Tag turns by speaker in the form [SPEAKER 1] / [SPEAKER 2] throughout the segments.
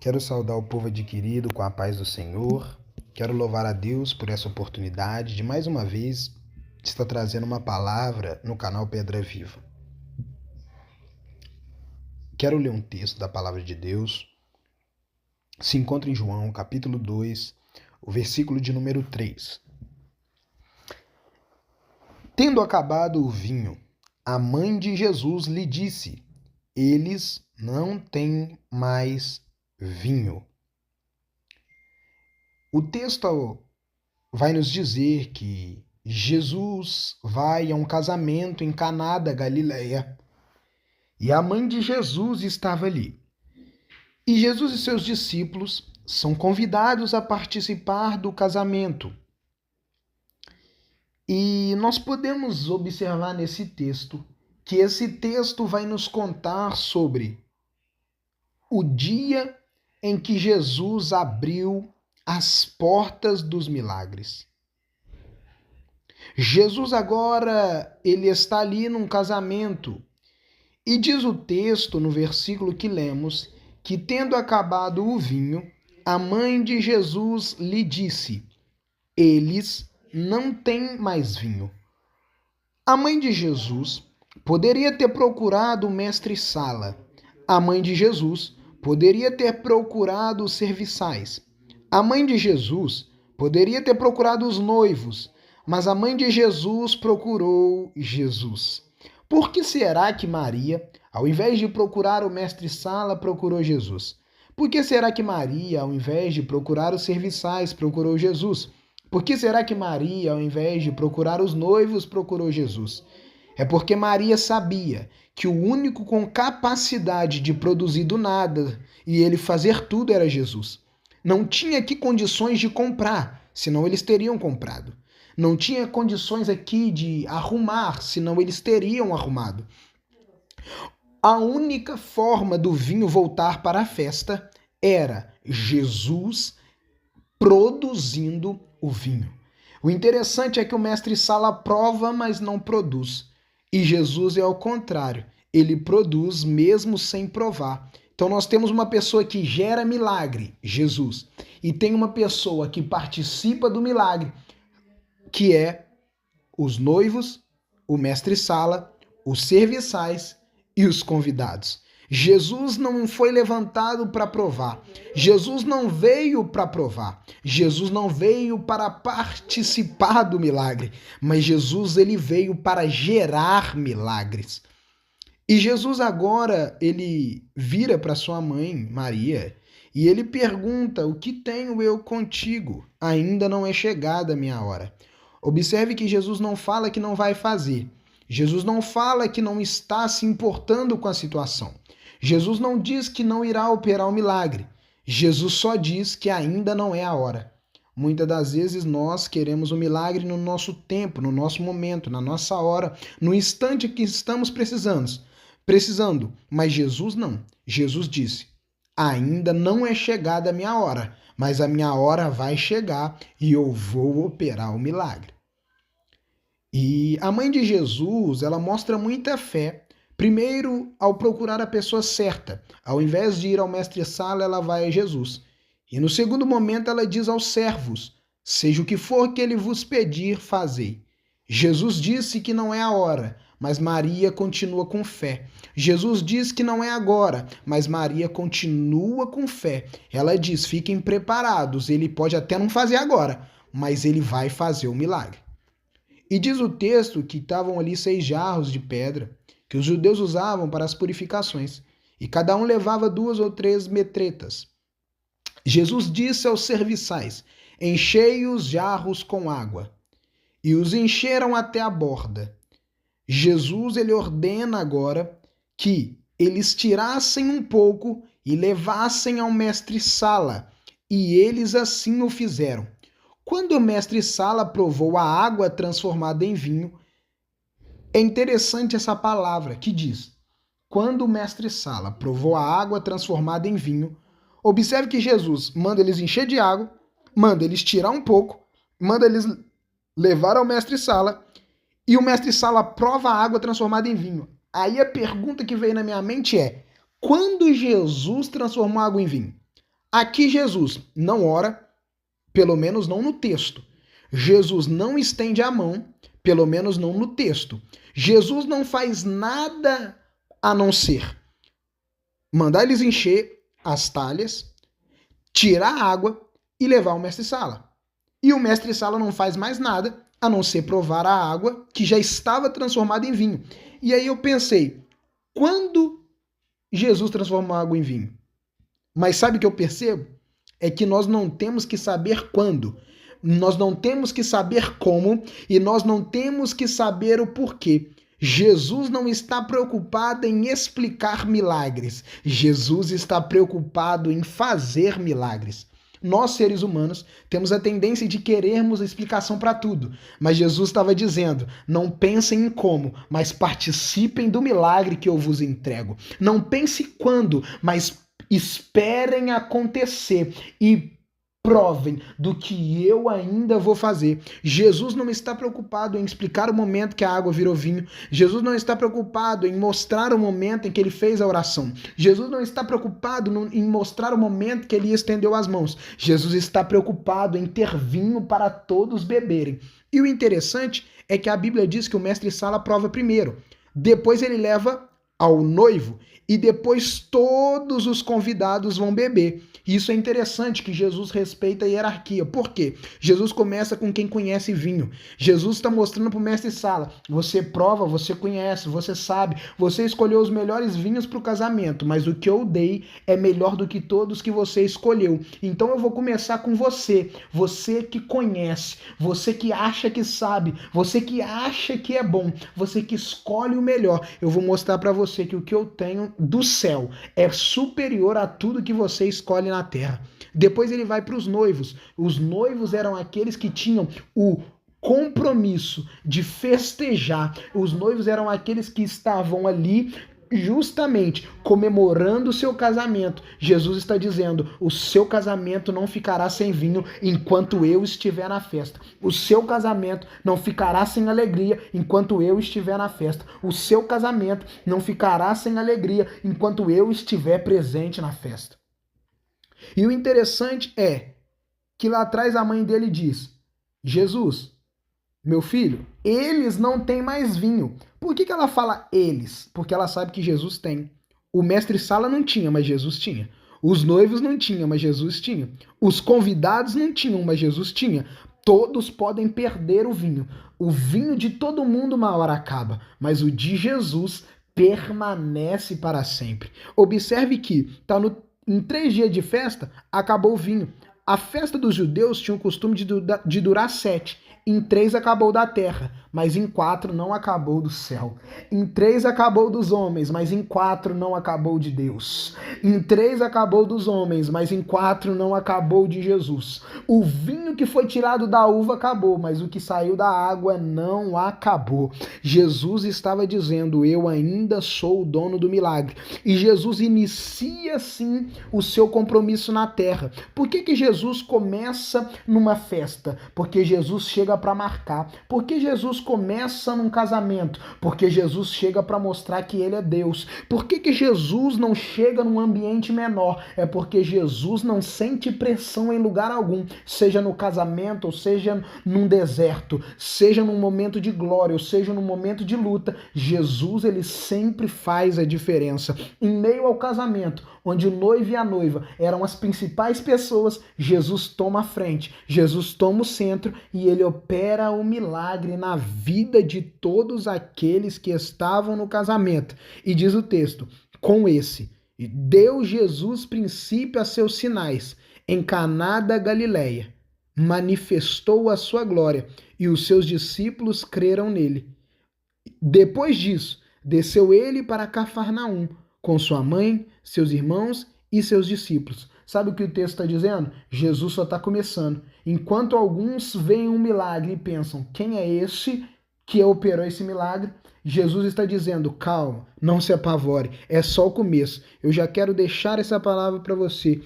[SPEAKER 1] Quero saudar o povo adquirido com a paz do Senhor. Quero louvar a Deus por essa oportunidade de mais uma vez estar trazendo uma palavra no canal Pedra Viva. Quero ler um texto da palavra de Deus. Se encontra em João, capítulo 2, o versículo de número 3. Tendo acabado o vinho, a mãe de Jesus lhe disse: eles não têm mais vinho. O texto vai nos dizer que Jesus vai a um casamento em Caná da Galileia e a mãe de Jesus estava ali. E Jesus e seus discípulos são convidados a participar do casamento. E nós podemos observar nesse texto que esse texto vai nos contar sobre o dia em que Jesus abriu as portas dos milagres. Jesus agora, ele está ali num casamento. E diz o texto, no versículo que lemos, que tendo acabado o vinho, a mãe de Jesus lhe disse: eles não têm mais vinho. A mãe de Jesus poderia ter procurado o mestre-sala. A mãe de Jesus poderia ter procurado os serviçais. A mãe de Jesus poderia ter procurado os noivos, mas a mãe de Jesus procurou Jesus. Por que será que Maria, ao invés de procurar o mestre-sala, procurou Jesus? Por que será que Maria, ao invés de procurar os serviçais, procurou Jesus? Por que será que Maria, ao invés de procurar os noivos, procurou Jesus? É porque Maria sabia que o único com capacidade de produzir do nada e ele fazer tudo era Jesus. Não tinha aqui condições de comprar, senão eles teriam comprado. Não tinha condições aqui de arrumar, senão eles teriam arrumado. A única forma do vinho voltar para a festa era Jesus produzindo o vinho. O interessante é que o mestre-sala prova, mas não produz. E Jesus é ao contrário. Ele produz mesmo sem provar. Então nós temos uma pessoa que gera milagre, Jesus, e tem uma pessoa que participa do milagre, que é os noivos, o mestre-sala, os serviçais e os convidados. Jesus não foi levantado para provar. Jesus não veio para provar. Jesus não veio para participar do milagre, mas Jesus ele veio para gerar milagres. E Jesus agora ele vira para sua mãe, Maria, e ele pergunta: o que tenho eu contigo? Ainda não é chegada a minha hora. Observe que Jesus não fala que não vai fazer. Jesus não fala que não está se importando com a situação. Jesus não diz que não irá operar o milagre. Jesus só diz que ainda não é a hora. Muitas das vezes nós queremos o milagre no nosso tempo, no nosso momento, na nossa hora, no instante que estamos precisando. Mas Jesus não. Jesus disse: ainda não é chegada a minha hora, mas a minha hora vai chegar e eu vou operar o milagre. E a mãe de Jesus, ela mostra muita fé. Primeiro, ao procurar a pessoa certa. Ao invés de ir ao mestre-sala, ela vai a Jesus. E no segundo momento, ela diz aos servos: seja o que for que ele vos pedir, fazei. Jesus disse que não é a hora, mas Maria continua com fé. Jesus diz que não é agora, mas Maria continua com fé. Ela diz: fiquem preparados, ele pode até não fazer agora, mas ele vai fazer o milagre. E diz o texto que estavam ali 6 jarros de pedra, que os judeus usavam para as purificações, e cada um levava 2 ou 3 metretas. Jesus disse aos serviçais: enchei os jarros com água. E os encheram até a borda. Jesus ele ordena agora que eles tirassem um pouco e levassem ao mestre-sala, e eles assim o fizeram. Quando o mestre-sala provou a água transformada em vinho, é interessante essa palavra que diz: quando o mestre-sala provou a água transformada em vinho, observe que Jesus manda eles encher de água, manda eles tirar um pouco, manda eles levar ao mestre-sala, e o mestre-sala prova a água transformada em vinho. Aí a pergunta que veio na minha mente é: quando Jesus transformou a água em vinho? Aqui Jesus não ora, pelo menos não no texto. Jesus não estende a mão, pelo menos não no texto. Jesus não faz nada a não ser mandar eles encher as talhas, tirar a água e levar o mestre-sala. E o mestre-sala não faz mais nada a não ser provar a água que já estava transformada em vinho. E aí eu pensei, quando Jesus transformou a água em vinho? Mas sabe o que eu percebo? É que nós não temos que saber quando. Nós não temos que saber como e nós não temos que saber o porquê. Jesus não está preocupado em explicar milagres. Jesus está preocupado em fazer milagres. Nós, seres humanos, temos a tendência de querermos a explicação para tudo. Mas Jesus estava dizendo, não pensem em como, mas participem do milagre que eu vos entrego. Não pense quando, mas esperem acontecer e provem do que eu ainda vou fazer. Jesus não está preocupado em explicar o momento que a água virou vinho. Jesus não está preocupado em mostrar o momento em que ele fez a oração. Jesus não está preocupado em mostrar o momento que ele estendeu as mãos. Jesus está preocupado em ter vinho para todos beberem. E o interessante é que a Bíblia diz que o mestre-sala prova primeiro. Depois ele leva ao noivo e depois todos os convidados vão beber. Isso é interessante, que Jesus respeita a hierarquia. Por quê? Jesus começa com quem conhece vinho. Jesus está mostrando para o mestre-sala, você prova, você conhece, você sabe, você escolheu os melhores vinhos para o casamento, mas o que eu dei é melhor do que todos que você escolheu. Então eu vou começar com você, você que conhece, você que acha que sabe, você que acha que é bom, você que escolhe o melhor. Eu vou mostrar para você que o que eu tenho do céu é superior a tudo que você escolhe na terra. Depois ele vai para os noivos. Os noivos eram aqueles que tinham o compromisso de festejar. Os noivos eram aqueles que estavam ali justamente comemorando o seu casamento. Jesus está dizendo, o seu casamento não ficará sem vinho enquanto eu estiver na festa. O seu casamento não ficará sem alegria enquanto eu estiver na festa. O seu casamento não ficará sem alegria enquanto eu estiver presente na festa. E o interessante é que lá atrás a mãe dele diz, Jesus, meu filho, eles não têm mais vinho. Por que ela fala eles? Porque ela sabe que Jesus tem. O mestre-sala não tinha, mas Jesus tinha. Os noivos não tinham, mas Jesus tinha. Os convidados não tinham, mas Jesus tinha. Todos podem perder o vinho. O vinho de todo mundo uma hora acaba, mas o de Jesus permanece para sempre. Observe que em 3 dias de festa, acabou o vinho. A festa dos judeus tinha o costume de durar 7. Em 3 acabou da terra, mas em 4 não acabou do céu. Em 3 acabou dos homens, mas em 4 não acabou de Deus. Em 3 acabou dos homens, mas em 4 não acabou de Jesus. O vinho que foi tirado da uva acabou, mas o que saiu da água não acabou. Jesus estava dizendo, eu ainda sou o dono do milagre. E Jesus inicia, sim, o seu compromisso na terra. Por que Jesus começa numa festa? Porque Jesus chega para marcar. Por que Jesus começa num casamento? Porque Jesus chega para mostrar que ele é Deus. Por que Jesus não chega num ambiente menor? É porque Jesus não sente pressão em lugar algum, seja no casamento, ou seja num deserto, seja num momento de glória, ou seja num momento de luta. Jesus, ele sempre faz a diferença. Em meio ao casamento, onde o noivo e a noiva eram as principais pessoas, Jesus toma a frente, Jesus toma o centro e ele opera o milagre na vida de todos aqueles que estavam no casamento. E diz o texto, com esse, deu Jesus princípio a seus sinais, em Caná da Galileia, manifestou a sua glória e os seus discípulos creram nele. Depois disso, desceu ele para Cafarnaum, com sua mãe, seus irmãos e seus discípulos. Sabe o que o texto está dizendo? Jesus só está começando. Enquanto alguns veem um milagre e pensam, quem é esse que operou esse milagre? Jesus está dizendo, calma, não se apavore, é só o começo. Eu já quero deixar essa palavra para você.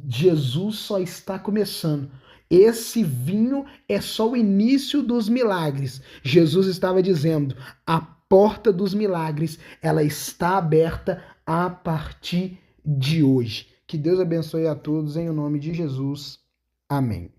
[SPEAKER 1] Jesus só está começando. Esse vinho é só o início dos milagres. Jesus estava dizendo, a porta dos milagres, ela está aberta a partir de hoje. Que Deus abençoe a todos em o nome de Jesus. Amém.